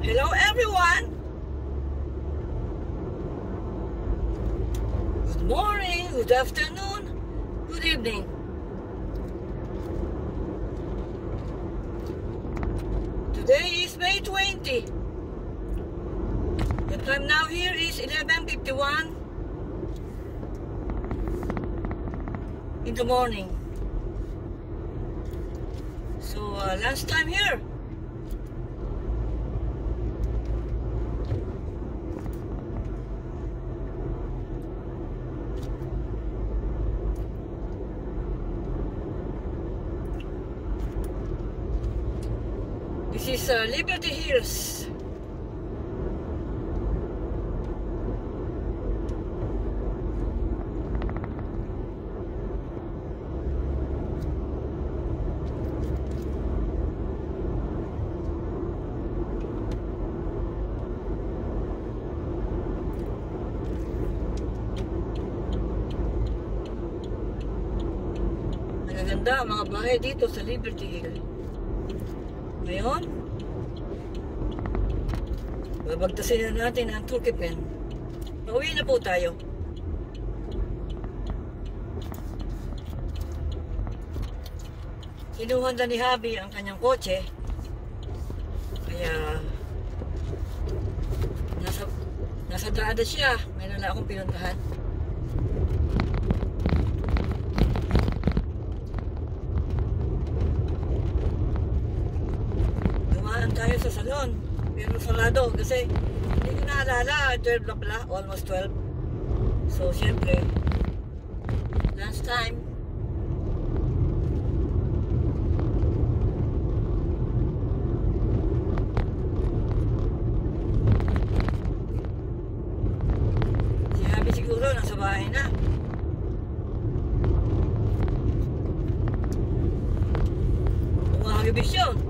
Hello everyone! Good morning, good afternoon, good evening. Today is May 20. The time now here is 11:51 in the morning. So last time here. This is Liberty Hills. Magaganda ang mga bahay dito sa Liberty Hill. Ngayon, babagtasin na natin ang turkey pen. Pauwi na po tayo. Kinuha na ni Habi ang kanyang kotse. Kaya nasa drada siya. Mayroon na akong pinuntahan. Tayo sa salon, pero sarado kasi hindi ko naalala, 12 na pala, almost 12. So syempre last time si Habi siguro nasa bahay na. Umahagibis yun.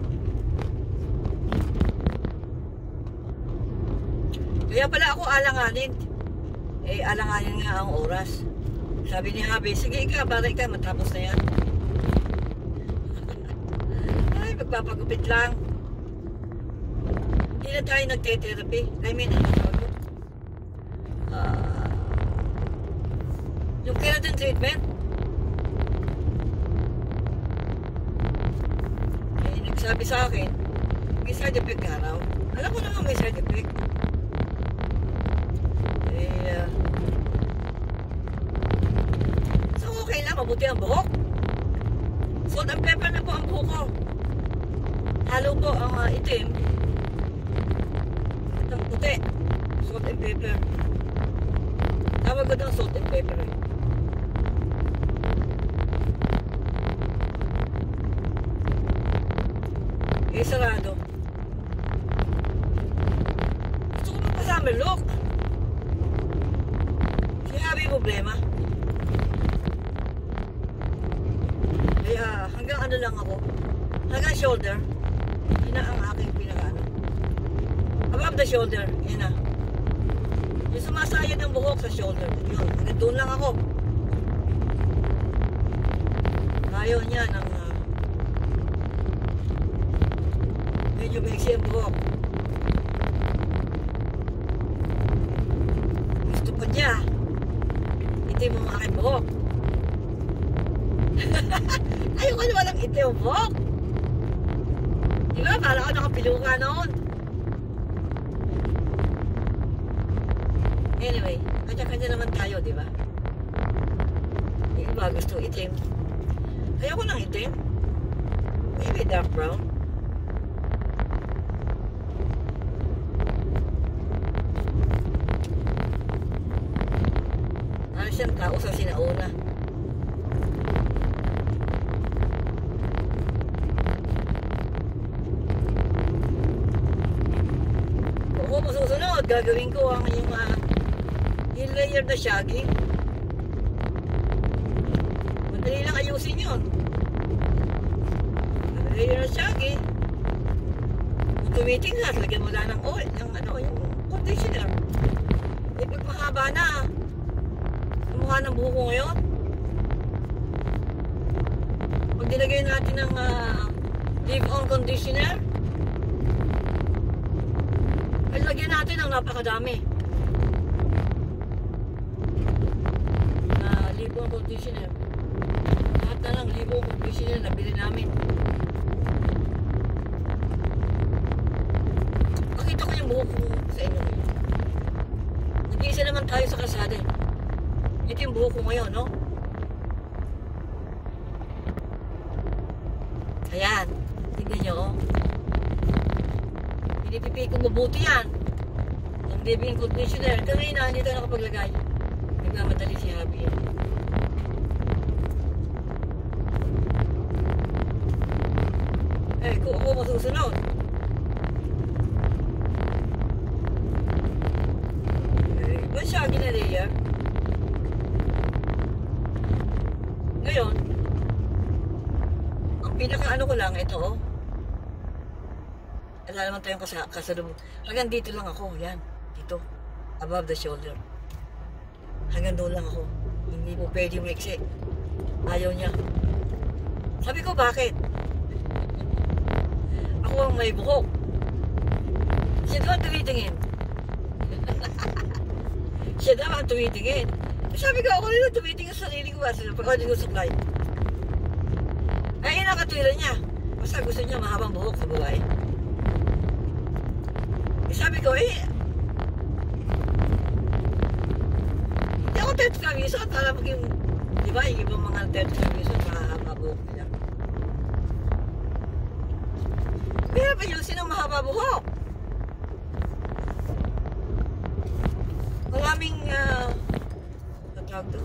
Kaya pala ako alanganin. Alanganin nga ang oras. Sabi ni Habi, sige ikaw, baray ka, matapos na yan. Ay, magpapagupit lang. Hindi na tayo nagte-therapy. I mean, ano tawag ko? Yung keratin treatment. Nagsabi sa akin, may side effect ka raw. Alam ko naman may side effect. So okay lang, mabuti ang buhok. Salt and pepper na po ang buhok ko. Halo po ang itim at ang puti. Salt and pepper. Tawag ko ng salt and pepper sarado. Gusto ko magpasama look. Problema. Kaya hanggang ano lang ako, hanggang shoulder. Yun na ang aking pinaka-ano. Above the shoulder, yun na. Yung sumasayad ng buhok sa shoulder, yun, hanggang doon lang ako. Ayaw niya ng medyo maiksi ang buhok. Gusto pa niya itim ang aking buhok. Ayoko naman ang itim ang buhok. Diba? Para ako nakapiluka noon. Anyway, kanya-kanya naman tayo, diba? Yung iba gusto itim. Ayoko ng itim. Maybe dark brown. Siyang tao sa sinauna. Kung ako masusunod, gagawin ko ang yung layer na shaggy. Madali lang ayusin yun. Layer na shaggy. Kung tumiting na, lagyan mo lang ng oil, yung conditioner. Pagpahaba na mukha ng buho ko ngayon. Pag nilagay natin ng leave-on conditioner, lagyan natin ng napakadami. Libo ang conditioner. Lahat na lang, libo ang conditioner na bili namin. Pakita ko yung buhok ko sa inyo ngayon. Nag-iisa naman tayo sa kalsada. Ito yung buhok ko ngayon, no? Ayan. Tingnan nyo, oh. Pinipipi kong mabuti yan. Ang leave-in conditioner. Kanina, hindi tayo nakapaglagay. Nagmamadali si Habi. Eh, kung ako masusunod. Eh, ba siya ginalayer? Ngayon, ang pinaka-ano ko lang, ito, oh. Wala naman tayong kasalubong. Hanggang dito lang ako, yan. Dito. Above the shoulder. Hanggang doon lang ako. Hindi mo pwede maiksi. Ayaw niya. Sabi ko, bakit? Ako ang may buhok. Siya daw ang tumitingin. Siya daw ang tumitingin. Sabi ko, ako rin ang tumitingin sa sarili ko. Pagkawin ko supply. Ay, nakatwira niya. Basta gusto niya mahabang buhok sa babae. Sabi ko, hindi ako 35 years old. Alam mo yung, di ba, yung ibang mga 35 years old, mahahaba buhok nila. Kaya pa yusin ang mahaba buhok. Maraming, natawag to.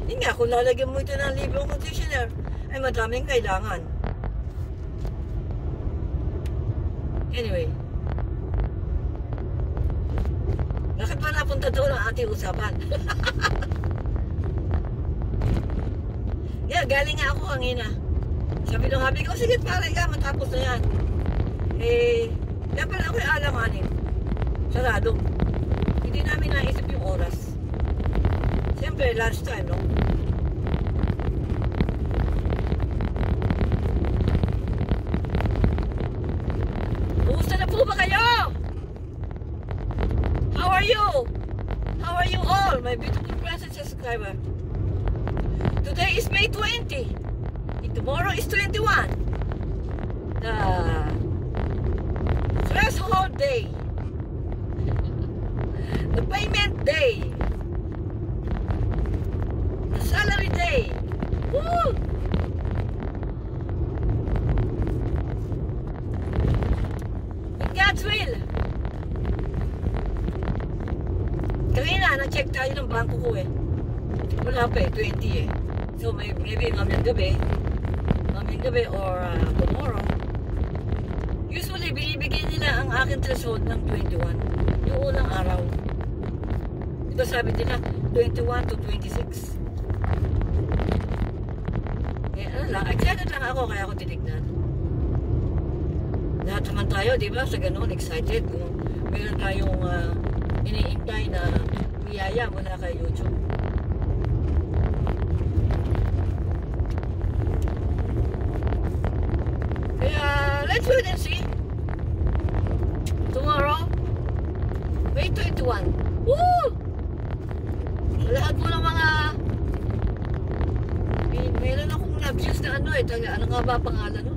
Yun nga, kung lalagyan mo ito ng libreng conditioner, ay madaming kailangan. Anyway. Bakit ba napunta doon ang ating usapan? Yeah, galing nga ako kanina. Sabi nung habi ko, sige pare ka, matapos na yan. Eh, dapat ako'y alanganin. Sarado. Hindi namin naisip yung oras. Siyempre, lunch time, no? Kumusta na po ba kayo? How are you? How are you all, my beautiful friends and subscriber? Today is May 20. And tomorrow is 21. The threshold day. The payment day. The salary day. Woo! With God's will. Kanina, na-check tayo ng bangko ko eh. Wala pa eh, 20 eh. So maybe mamayang gabi or tomorrow. Usually, binibigyan nila ang aking threshold ng 21. Yung unang araw. Ito sabi nila, 21 to 26. Eh, ano lang, excited lang ako kaya ako tinignan. Lahat naman tayo, di ba? Sa ganun, excited. Kung meron tayong iniintay na biyaya mula kay YouTube. Kaya, let's wait and see. Tomorrow, May 21. Woo! Lahat mo ng mga meron akong na-views na ano eh. Ano nga ba pangalan no?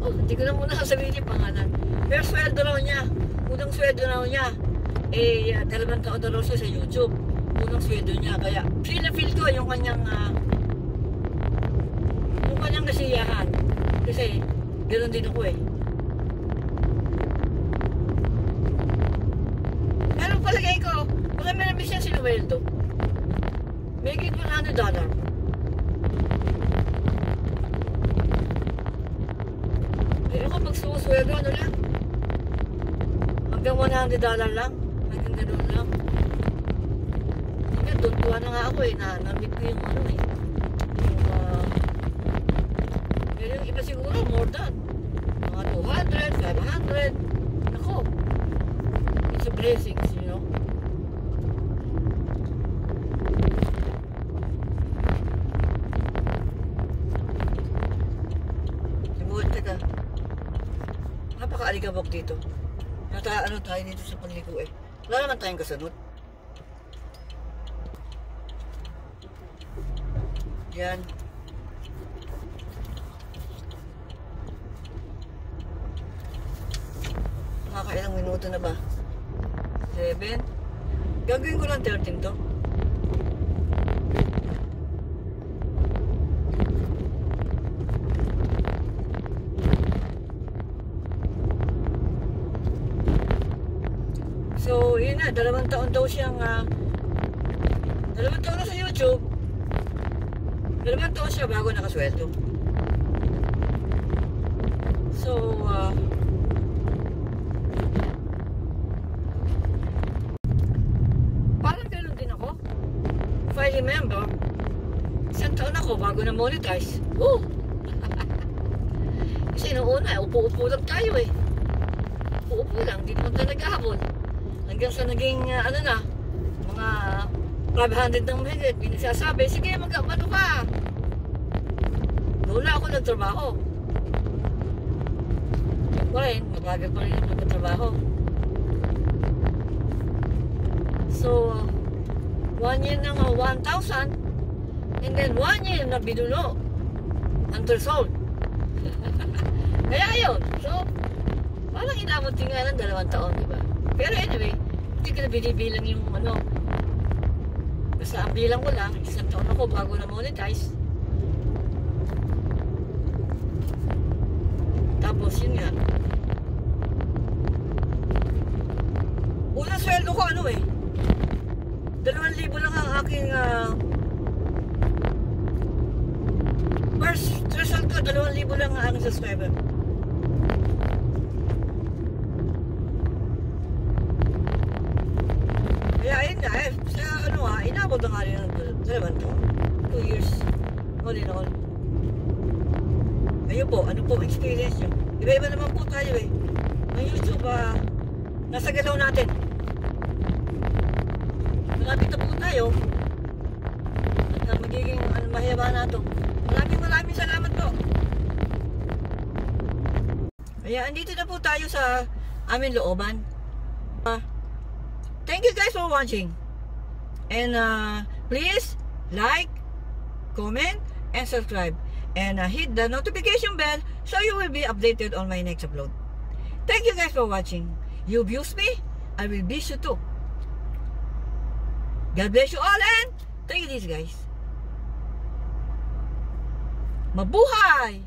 Oh, hindi ko na muna sasabihin yung pangalan. Pero sweldo raw niya. Unang sweldo raw niya. Eh, 2 taon na raw siya sa YouTube. Unang sweldo niya. Kaya, feel na feel ko yung kanyang kasiyahan. Kasi, ganoon din ako eh. Pero palagay ko, baka may siya sinuweldo. May git $100. Eh, ako pag sumusweldo, ano lang? Hanggang $100 lang. Hanggang ganoon lang. Hanggang doon tuwa na nga ako eh. Na-meet ko yung ano eh. Pero yung iba siguro more than. Mga 200, 500. Ako. It's a blessings, you know. alikabok dito. Ano tayo dito sa pagligo eh. Wala naman tayong kasunod. Yan. Nakakailang minuto na ba? 7. Gagawin ko lang 13 to. So, yun na. 2 taon daw siyang 2 taon na sa YouTube. 2 taon siya bago nakasweldo. So, parang gano'n din ako. If I remember, 1 taon ako bago na monetize. Woo! Kasi noon una, upo-upo lang tayo eh. Upo-upo lang, hindi naman tayo naghahabol. Hanggang sa naging, mga 500 ng mahigit, pinagsasabi, sige, mag-ano ka. Doon na ako nagtrabaho. Pa rin, mabagal pa rin yung nagtrabaho. So, 1 year ng 1,000, and then 1 year na binulo, undersold. Kaya yun, so, parang inabot din nga ng 2 taon, diba? Pero anyway, hindi ko na binibilang yung basta ang bilang ko lang, 1 taon ako bago na monetize. Tapos yun nga. Unang sweldo ko 2,000 lang ang aking first result ko, 2,000 lang ang aking subscriber. Kaya ayun nga sa inabot na nga rin ng 2 taon. 2 years. All in all. Ayun po, ano po experience nyo? Iba-iba naman po tayo eh. Ang YouTube, nasa galaw natin. Malapit na po tayo. At magiging mahaba na ito. Maraming salamat po. Kaya andito na po tayo sa aming looban. Thank you guys for watching. And please like, comment, and subscribe. And hit the notification bell so you will be updated on my next upload. Thank you guys for watching. You abuse me, I will abuse you too. God bless you all and thank you guys. Mabuhay!